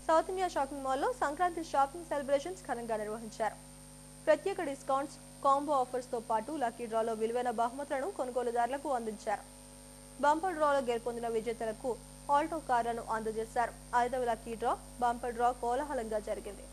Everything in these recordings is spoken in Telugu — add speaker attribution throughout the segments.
Speaker 1: సౌత్ ఇండియా షాపింగ్ మాల్లో సంక్రాంతి షాపింగ్ సెలబ్రేషన్స్ ఘనంగా నిర్వహించారు. ప్రత్యేక డిస్కౌంట్స్, కాంబో ఆఫర్స్ తో పాటు లక్కీ డ్రాలో విలువైన బహుమతులను కొనుగోలుదారులకు అందించారు. బంపర్ డ్రాలో గెలుపొందిన విజేతలకు ఆల్టో కార్లను అందజేశారు. 5వ లక్కీ డ్రా బంపర్ డ్రా కోలాహలంగా జరిగింది.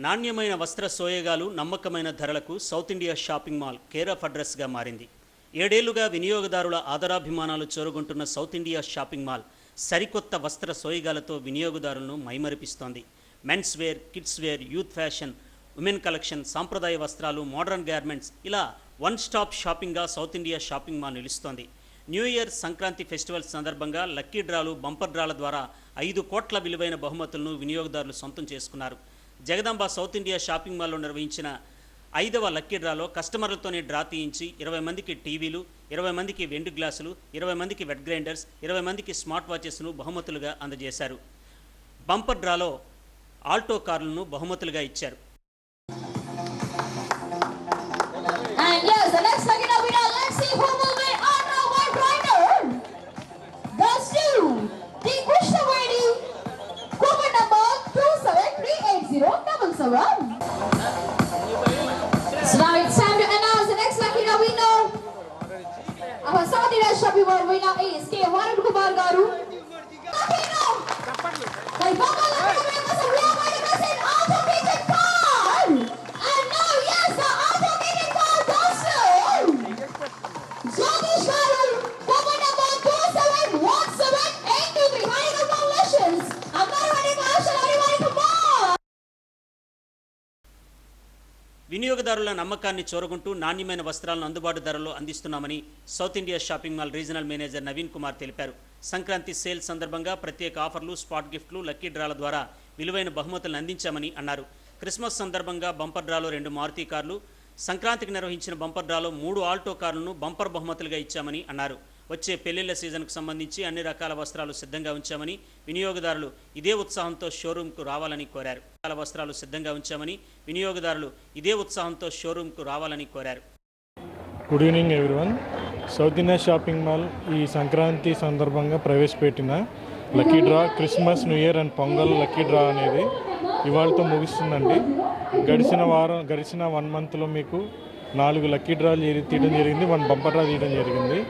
Speaker 2: నాణ్యమైన వస్త్ర సోయగాలు, నమ్మకమైన ధరలకు South India shopping mall care of అడ్రస్గా మారింది. 7 ఏళ్లుగా వినియోగదారుల ఆదరాభిమానాలు చోరుగొంటున్న సౌత్ ఇండియా షాపింగ్ మాల్ సరికొత్త వస్త్ర సోయగాలతో వినియోగదారులను మైమరిపిస్తోంది. Men's wear, kids wear, youth fashion, women collection, సాంప్రదాయ వస్త్రాలు, మోడర్న్ గార్మెంట్స్ ఇలా వన్ స్టాప్ షాపింగ్గా సౌత్ ఇండియా షాపింగ్ మాల్ నిలుస్తోంది. న్యూ ఇయర్, సంక్రాంతి ఫెస్టివల్స్ సందర్భంగా లక్కీ డ్రాలు, బంపర్ డ్రాల ద్వారా 5 కోట్ల విలువైన బహుమతులను వినియోగదారులు సొంతం చేసుకున్నారు. జగదాంబ సౌత్ ఇండియా షాపింగ్ మాల్లో నిర్వహించిన 5వ లక్కీ డ్రాలో కస్టమర్లతోనే డ్రా తీయించి 20 మందికి టీవీలు, 20 మందికి వెండి గ్లాసులు, 20 మందికి వెట్ గ్రైండర్స్, 20 మందికి స్మార్ట్ వాచెస్ను బహుమతులుగా అందజేశారు. బంపర్ డ్రాలో ఆల్టో కార్లను బహుమతులుగా ఇచ్చారు.
Speaker 3: So now it's time to announce the next lucky winner. Our South India Shopping Mall winner is K. Varun Kumar Garu. And now, yes, the automated car goes to Jyotish Garu, coupon number 2717823. Hi, congratulations.
Speaker 2: వినియోగదారుల నమ్మకాన్ని చోరగొంటూ నాణ్యమైన వస్త్రాలను అందుబాటు ధరల్లో అందిస్తున్నామని south India shopping mall regional manager Naveen Kumar తెలిపారు. సంక్రాంతి సేల్ సందర్భంగా ప్రత్యేక ఆఫర్లు, స్పాట్ గిఫ్ట్లు, లక్కీ డ్రాల ద్వారా విలువైన బహుమతులను అందించామని అన్నారు. క్రిస్మస్ సందర్భంగా బంపర్ డ్రాలో 2 మారుతి కార్లు, సంక్రాంతికి నిర్వహించిన బంపర్ డ్రాలో 3 ఆల్టో కార్లను బంపర్ బహుమతులుగా ఇచ్చామని అన్నారు. వచ్చే పెళ్లిళ్ల సీజన్కు సంబంధించి అన్ని రకాల వస్త్రాలు సిద్ధంగా ఉంచామని, వినియోగదారులు ఇదే ఉత్సాహంతో షోరూంకు రావాలని కోరారు. వస్త్రాలు సిద్ధంగా ఉంచామని వినియోగదారులు ఇదే ఉత్సాహంతో షోరూంకు రావాలని కోరారు.
Speaker 4: Good evening everyone. South India shopping mall ఈ సంక్రాంతి సందర్భంగా ప్రవేశపెట్టిన lucky draw, Christmas, new year and pongal lucky draw అనేది ఇవాళతో ముగుస్తుందండి. గడిచిన 1 మంత్లో మీకు 4 లక్కీ డ్రాలు తీయడం జరిగింది, 1 బంపర్ డ్రా తీయడం జరిగింది.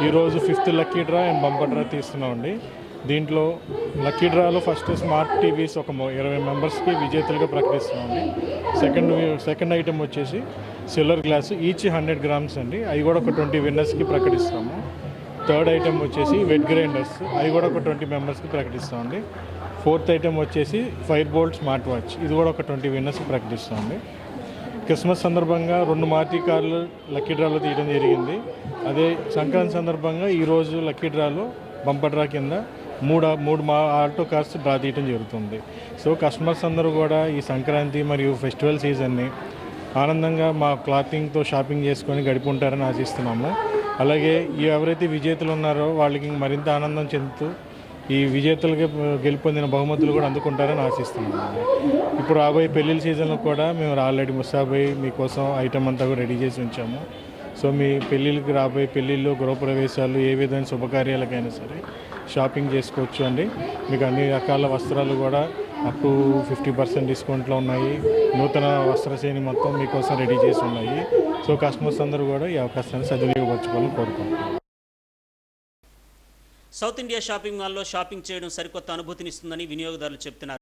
Speaker 4: ఈరోజు 5th lucky draw and bumper draw తీస్తున్నామండి. దీంట్లో లక్కీ డ్రాలో ఫస్ట్ స్మార్ట్ టీవీస్ ఒక 20 మెంబర్స్కి విజేతలుగా ప్రకటిస్తున్నామండి. సెకండ్ ఐటెం వచ్చేసి సిల్వర్ గ్లాస్, ఈచ్ 100 గ్రామ్స్ అండి, అవి కూడా ఒక 20 విన్నర్స్కి ప్రకటిస్తాము. థర్డ్ ఐటెం వచ్చేసి వెట్ గ్రైండర్స్, అవి కూడా ఒక 20 మెంబర్స్కి ప్రకటిస్తామండి. ఫోర్త్ ఐటెం వచ్చేసి ఫైర్ బోల్ట్ స్మార్ట్ వాచ్, ఇది కూడా ఒక 20 విన్నర్స్కి ప్రకటిస్తామండి. క్రిస్మస్ సందర్భంగా 2 మారుతి కార్లు లక్కీ డ్రాలో తీయడం జరిగింది. అదే సంక్రాంతి సందర్భంగా ఈరోజు లక్కీ డ్రాలో బంపర్ డ్రా కింద 3 ఆల్టో కార్స్ డ్రా తీయడం జరుగుతుంది. సో కస్టమర్స్ అందరూ కూడా ఈ సంక్రాంతి మరియు ఫెస్టివల్ సీజన్ని ఆనందంగా మా క్లాతింగ్తో షాపింగ్ చేసుకొని గడిపుంటారని ఆశిస్తున్నాము. అలాగే ఎవరైతే విజేతలు ఉన్నారో వాళ్ళకి మరింత ఆనందం చెందుతూ ఈ విజేతలుగా గెలుపొందిన బహుమతులు కూడా అందుకుంటారని ఆశిస్తున్నాము. ఇప్పుడు రాబోయే పెళ్ళిళ్ళ సీజన్లో కూడా మేము ఆల్రెడీ ముస్తాబై మీకోసం ఐటమ్ అంతా కూడా రెడీ చేసి ఉంచాము. సో మీ పెళ్ళిళ్ళకి రాబోయే పెళ్ళిళ్ళు, గృహప్రవేశాలు, ఏ విధమైన శుభకార్యాలకైనా సరే షాపింగ్ చేసుకోవచ్చు అండి. మీకు అన్ని రకాల వస్త్రాలు కూడా అప్ టు 50% డిస్కౌంట్లో ఉన్నాయి. నూతన వస్త్ర శ్రేణి మొత్తం మీకోసం రెడీ చేసి ఉన్నాయి. సో కస్టమర్స్ అందరూ కూడా ఈ అవకాశాన్ని సద్వినియోగపరచుకోవాలని కోరుకుంటున్నాను.
Speaker 2: సౌత్ ఇండియా షాపింగ్ మాల్లో షాపింగ్ చేయడం సరికొత్త అనుభూతినిస్తుందని వినియోగదారులు చెబుతున్నారు.